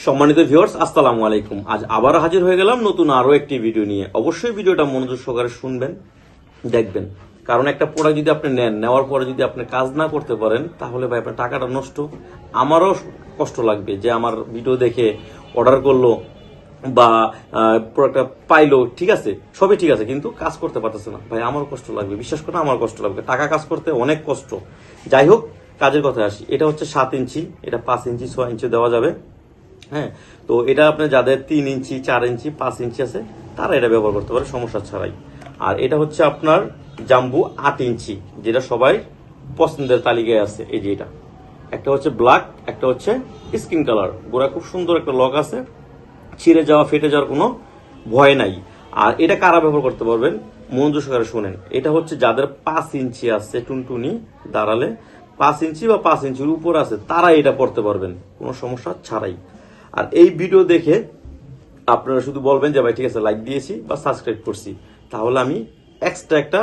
সম্মানিত ভিউয়ার্স, আসসালামু আলাইকুম। আজ আবার হাজির হয়ে গেলাম নতুন আরো একটি ভিডিও নিয়ে। অবশ্যই ভিডিওটা মনোযোগ সহকারে শুনবেন, দেখবেন। কারণ একটা প্রোডাক্ট যদি আপনি নেওয়ার পরে যদি আপনি কাজ না করতে পারেন, তাহলে ভাই আপনার টাকাটা নষ্ট। আমারও কষ্ট লাগবে যে আমার ভিডিও দেখে অর্ডার করলো বা প্রোডাক্টটা পাইলো, ঠিক আছে, সবই ঠিক আছে, কিন্তু কাজ করতে পারতেছে না। ভাই আমারও কষ্ট লাগবে, বিশ্বাস করে আমার কষ্ট লাগবে। টাকা কাজ করতে অনেক কষ্ট। যাই হোক, কাজের কথায় আসি। এটা হচ্ছে 7 ইঞ্চি, এটা 5 ইঞ্চি 6 ইঞ্চি দেওয়া যাবে। হ্যাঁ, তো এটা আপনি যাদের 3 ইঞ্চি 4 ইঞ্চি 5 ইঞ্চি আছে তারা এটা ব্যবহার করতে পারে সমস্যা ছাড়াই। আর এটা হচ্ছে আপনার জাম্বু 8 ইঞ্চি, যেটা সবাই পছন্দের তালিকায় আছে। এই যে এটা একটা হচ্ছে ব্ল্যাক, একটা হচ্ছে স্কিন কালার। গোড়া খুব সুন্দর একটা লক আছে, ছিঁড়ে যাওয়া ফেটে যাওয়ার কোনো ভয় নাই। আর এটা কারা ব্যবহার করতে পারবেন মনোযোগ সহকারে শুনেন। এটা হচ্ছে যাদের 5 ইঞ্চি আছে, টুনটুনি দাঁড়ালে 5 ইঞ্চি বা 5 ইঞ্চির উপর আছে, তারা এটা পড়তে পারবেন কোনো সমস্যা ছাড়াই। আর এই ভিডিও দেখে আপনারা শুধু বলবেন যে ভাই ঠিক আছে, লাইক দিয়েছি বা সাবস্ক্রাইব করছি, তাহলে আমি এক্সট্রা একটা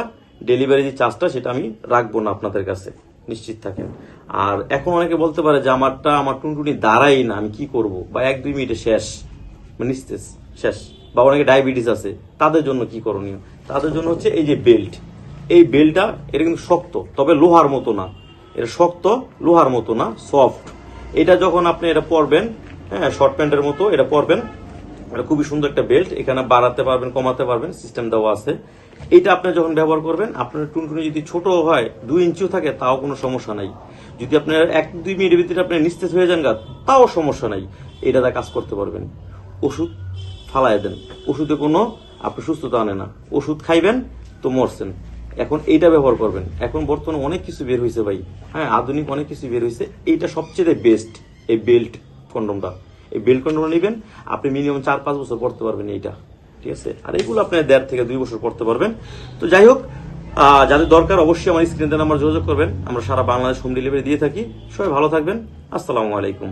ডেলিভারি যে চার্জটা সেটা আমি রাখবো না আপনাদের কাছে, নিশ্চিত থাকেন। আর এখন অনেকে বলতে পারে যে আমার টুনটুনি দাঁড়াই না, আমি কি করব, বা 1-2 মিনিটে শেষ, মানে নিস্তেজ শেষ। বা অনেকে ডায়াবেটিস আছে, তাদের জন্য কি করণীয়? তাদের জন্য হচ্ছে এই যে বেল্ট। এই বেল্টটা এটা কিন্তু শক্ত, তবে লোহার মতো না। এটা শক্ত, লোহার মতো না, সফট। এটা যখন আপনি এটা পরবেন, হ্যাঁ, শর্ট প্যান্টের মতো এটা পরবেন। এটা খুবই সুন্দর একটা বেল্ট, এখানে বাড়াতে পারবেন কমাতে পারবেন, সিস্টেম দেওয়া আছে। এটা আপনি যখন ব্যবহার করবেন, আপনার টুনটুনি যদি ছোট হয় 2 ইঞ্চিও থাকে, তাও কোনো সমস্যা নাই। যদি আপনার 1-2 মিনিটের ভিতরে আপনি নিস্তেজ হয়ে যান, তাও সমস্যা নাই, এটাতে কাজ করতে পারবেন। ওষুধ ফালাই দেন, ওষুধে কোনো আপনি সুস্থতা আনে না। ওষুধ খাইবেন তো মরছেন। এখন এইটা ব্যবহার করবেন। এখন বর্তমানে অনেক কিছু বের হয়েছে ভাই, হ্যাঁ, আধুনিক অনেক কিছু বের হয়েছে। এইটা সবচেয়ে বেস্ট, এই বেল্ট কন্ডমটা। এই বেল্ট কন্ডমটা নেবেন, আপনি মিনিমাম 4-5 বছর পড়তে পারবেন এইটা, ঠিক আছে। আর এগুলো আপনি 1.5 থেকে 2 বছর পড়তে পারবেন। তো যাই হোক, যাদের দরকার অবশ্যই আমার স্ক্রিনে নাম্বার যোগাযোগ করবেন। আমরা সারা বাংলাদেশ হোম ডেলিভারি দিয়ে থাকি। সবাই ভালো থাকবেন। আসসালামু আলাইকুম।